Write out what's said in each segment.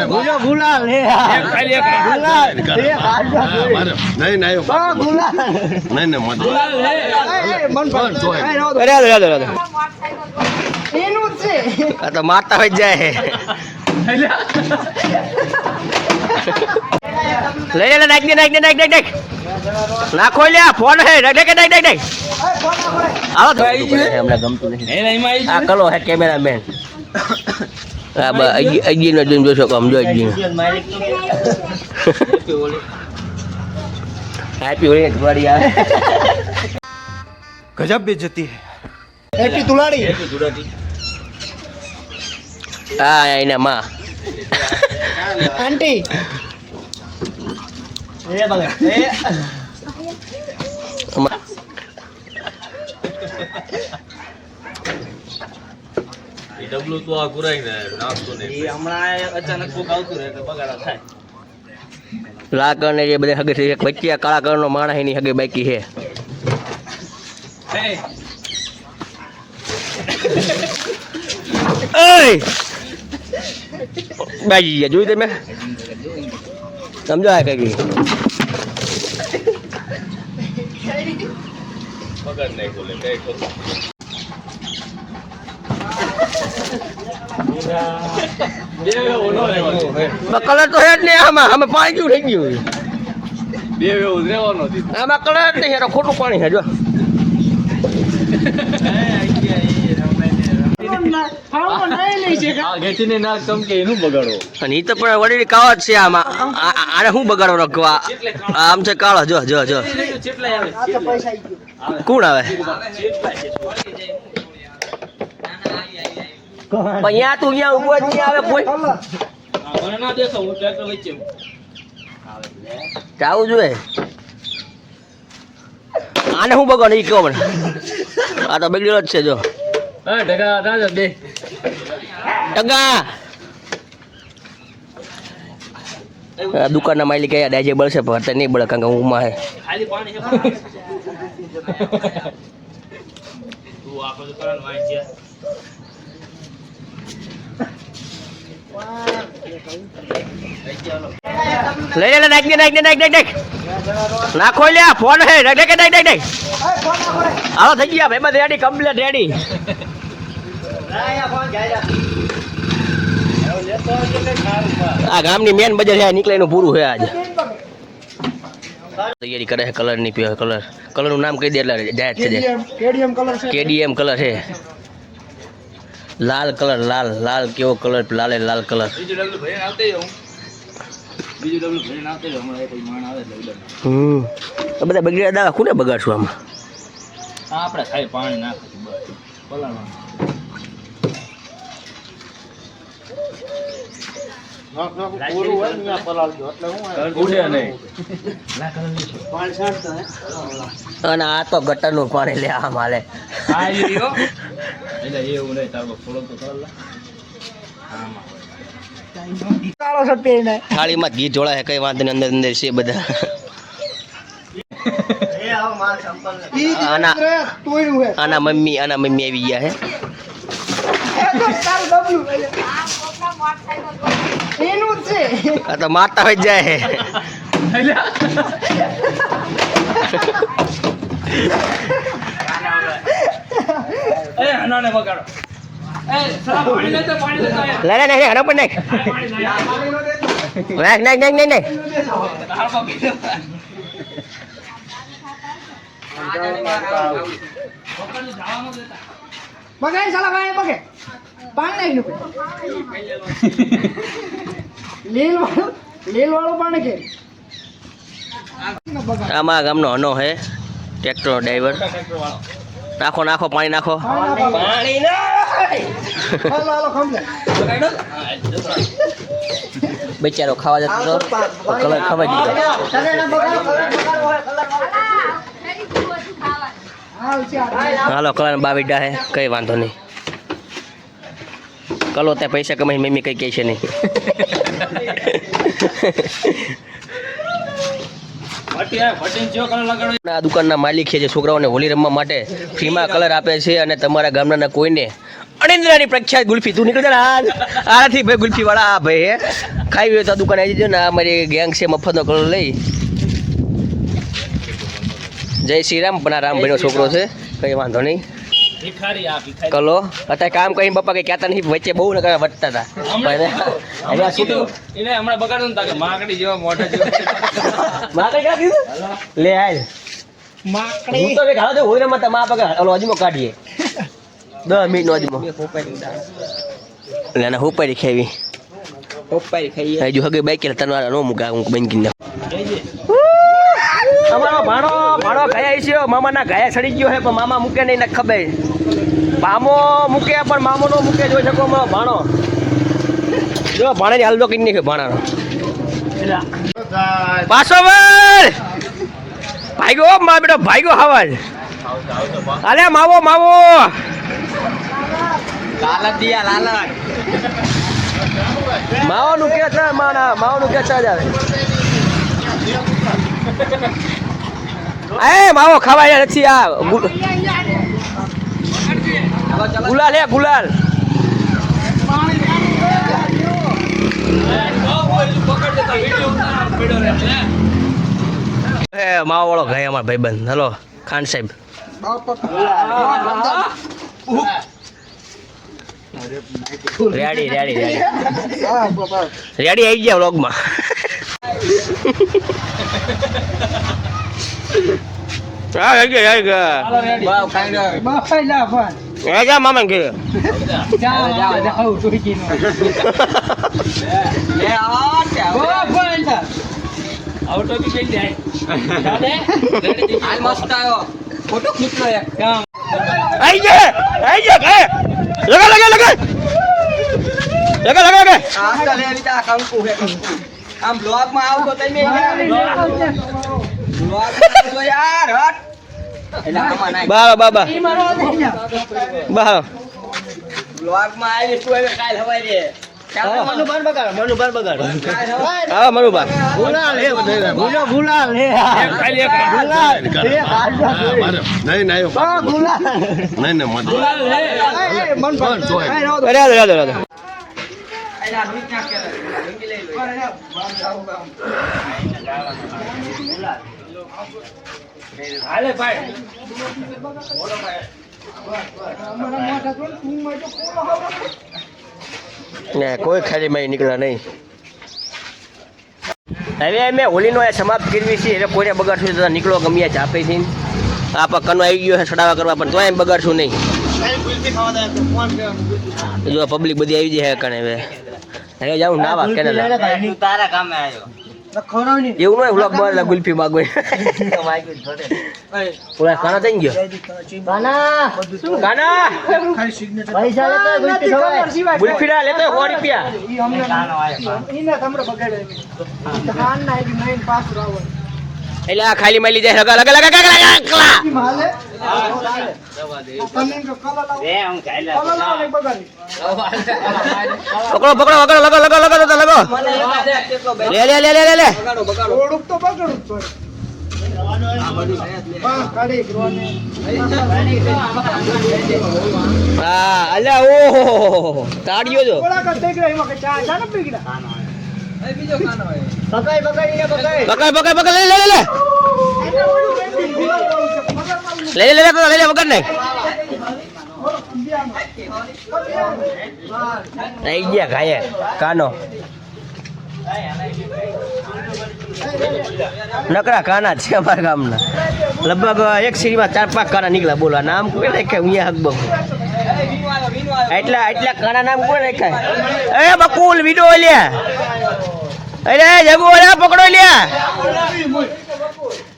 ગુલાલ લે ખાલી એક ગુલાલ નહીં નહીં ગુલાલ લે મન એનું છે આ તો મારતા હોય જાય લઈ લે નાખ નાખો લે ફોન હે નાખ આવો તો હમણાં ગમતું નથી આ કલો હે કેમેરામેન આ અગી નો જોઈને જોશો કે સમજો અગી હેપી હોળી દિવાળી આવે ગજબ બેજતી હે હેપી તુલાડી આ એના માં આંટી એ બગા એ ડબલું તો આ કુરાઈ ને નાખતો ને એ હમણાં અચાનક કોક આવતું રહે તો બગાડા થાય લાકર ને જે બધે હગે છે એક વચ્ચે કાળા કલરનો માણસ એની હગે બાકી છે એય બાજી જોઈ તમે સમજો આ કઈ મગર નહીં બોલે કઈ કલર તો હે જ નહીં આમાં અમે પાણી કેવું થઈ ગયું બે એવું રહેવાનો આમાં કલર જ નહીં ખોટું પાણી છે જો વડી કાવા છે આમાં આને શું બગાડો રાખવા આમ છે કાળો જો જો જો કોણ આવે અહીંયા તું અહીંયા ઉભો જ આવે કોઈ જાવું જોઈએ આને શું બગાડો એ કહો મને આ તો બગડેલો જ છે જો દુકાન ના માલિક ડાયજે બળશે પણ નહીં બળે કારણ કે હું માં લઈ લે નાખ નાખો લે ફોન હે નાખ હાલો થઈ ગયા ભાઈ બસ રેડી કમ્પ્લીટ રેડી આ ગામની મેન બજાર છે નીકળે એનું પૂરું છે આજે તૈયારી કરે છે કલર ની પીવે કલર નું નામ કહી દે એટલે જાહેર થઈ જાય કેડીએમ કલર છે લાલ કલર લાલ કેવો કલર લાલ કલર બધા બગડ્યા દાવા કોને બગાડશું આમાં આપણે ખાલી પાણી નાખીશું અને આ તો ગટર નું પાણી લે આમ હાલે થાળીમાં ઘી જોડા કઈ વાંધો નહીં અંદર અંદર છે બધા આના મમ્મી આવી ગયા હે આ તો મારતા હોય જાય આમાં ગામનો અનો હે ટ્રેક્ટર ડ્રાઈવર નાખો પાણી નાખો બચારો ખાવા જતો કલર ખવાઈ દીધો હાલો કલર બાવીડા હે કઈ વાંધો નહીં કલો ત્યાં પૈસા કમાઈ મમ્મી કઈ કહે છે નહીં આ દુકાનના માલિક છે જે છોકરાઓને હોલી રમવા માટે ફ્રીમાં કલર આપે છે અને તમારા ગામના કોઈને અનિંદ્રાની પ્રખ્યાત ગુલ્ફી તું નીકળી જા આનાથી ભાઈ ગુલ્ફી વાળા આ ભાઈ ખાઈ હોય તો દુકાને આવી જજો ને અમારી ગેંગ છે મફતનો કલર લઈ જય શ્રી રામ પણ આ રામભાઈનો છોકરો છે કંઈ વાંધો નહીં કલો અત્યારે કામ કરીને પપ્પા કઈ કહેતા નહીં વચ્ચે બહુ નકર વટતા હતા હમણાં બગાડું ને તાકે માકડી જેવા મોઢા જેવા માકડી ક્યાં કીધું લે હાલ માકડી હું તો હવે ઘાલો હોય ને મત મા પગ ઓલો અજમો કાઢીએ 10 મિનિટ નો અજમો લે ના હોપારી ખાવી હોપારી ખાઈએ હજુ હગે બાઈક કે તનવાળા નો મુકા હું બેંકીને અમારો ભાણો ગયા છે મામાના ગયા સડી ગયો છે પણ મામા મૂકે નહીં ને ખબર મામો મૂકે પણ મામો નો મૂકે જોઈ શકો અમારો ભાણો જો ભાણે હાલતો કઈ નહીં ભાણાનો પાછો ભાઈગો મા બેટો ભાઈગો હવાજ અલે માવો માવો નું કે છે માવો નું કે છે જ આવે એ માવો ખવાય નથી આ ગુલાલ હે ગુલાલ માવો વાળો ગયા અમારા ભાઈબંધ હલો ખાન સાહેબ રેડી આવી ગયા વ્લોગમાં મામા કે આવતો બી કઈ જાય હાલ મસ્ત આવ્યો ફોટો ખીચ લો એક આઈ જા લગા આ લે વિતા કંકુ હે કંકુ આમ બ્લોગ માં આવતો તમે બ્લોગ તો યાર હટ એલા આમાં નાખ બાબા બ્લોગ માં આવી તું હવે કાલ હવાઈ રે મનુબાર બગાડ હા મનુબાર ગુલાલ હે ગુલાલ હે ખાલી એક ગુલાલ નહીં ગુલાલ હે મન પર અરે એલા રૂઈ ક્યાં કે લઈ લે હાલે ભાઈ બોલો ભાઈ અમારા મોઢા તો તું માં તો કોલો ને કોઈ ખાલી માં નીકળ્યા નહીં હવે મેં હોલીનો સમાપ્ત કરવી છે એટલે કોઈને બગાડશું તો નીકળો ગમ્યા છે આપે છે આ પક્કાનો આવી ગયો છે સડાવા કરવા પણ તોય એમ બગાડશું નહીં જો પબ્લિક બધી આવી જાય કણે હવે જાઉં નાવા કેને તારા કામે આવ્યો એવું નહીં વ્લોગ માં ગુલ્ફી માગવે પૂરા ખાના થઈ ગયો ખાના પૈસા લેતો ગુલ્ફી ના લેતો 100 રૂપિયા એટલે આ ખાલી માલી જાય લગા પકડો લગો લે હા અલ્યા ઓહો તાળીઓ જો પકડ લે વગર નહીં આવી ગયા ખાયે કાનો નકરા કાના છે અમારા ગામના લગભગ એક સીડીમાં 4-5 કાના નીકળ્યા બોલો નામ કોઈ રાખ્યા અહીંયા હક બકુ એટલા કાના નામ કોઈ રાખ્યા એ બકુલ વિડો લ્યા અરે જગુ ઓલા પકડો લ્યા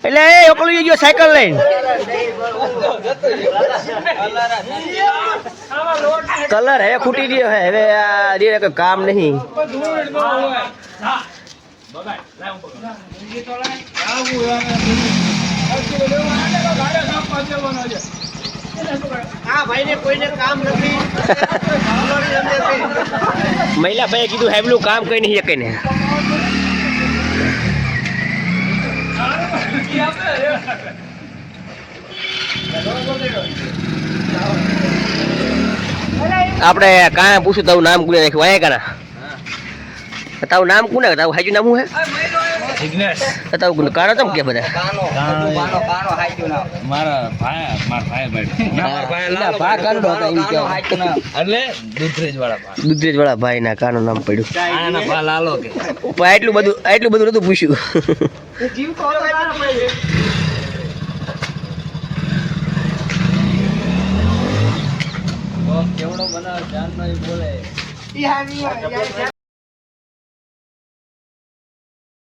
એટલે એ ઓકલી ગયો સાયકલ લઈને કલર હે ખૂટી ગયો હે હવે આ રે કામ નહીં મહિલા ભાઈ કીધું હેબલું કામ કઈ નહીં શકે ને આપણે કાંઈ પૂછું તારું નામ કોને રાખ્યું આયા કાના તારું નામ કોને તારું હાજુ નામ શું હે જિગ્નેશ તારું કાનો ચમ કે બધા મારા ભાઈ ભા કાનો હતા એમ કહેવાય એટલે દૂધરેજ વાળા ભાઈ ના કાનો નામ પડ્યું આના ભા લાલો કે પણ એટલું બધું નતું પૂછ્યું કેવડો બનાવ જાન નહીં બોલે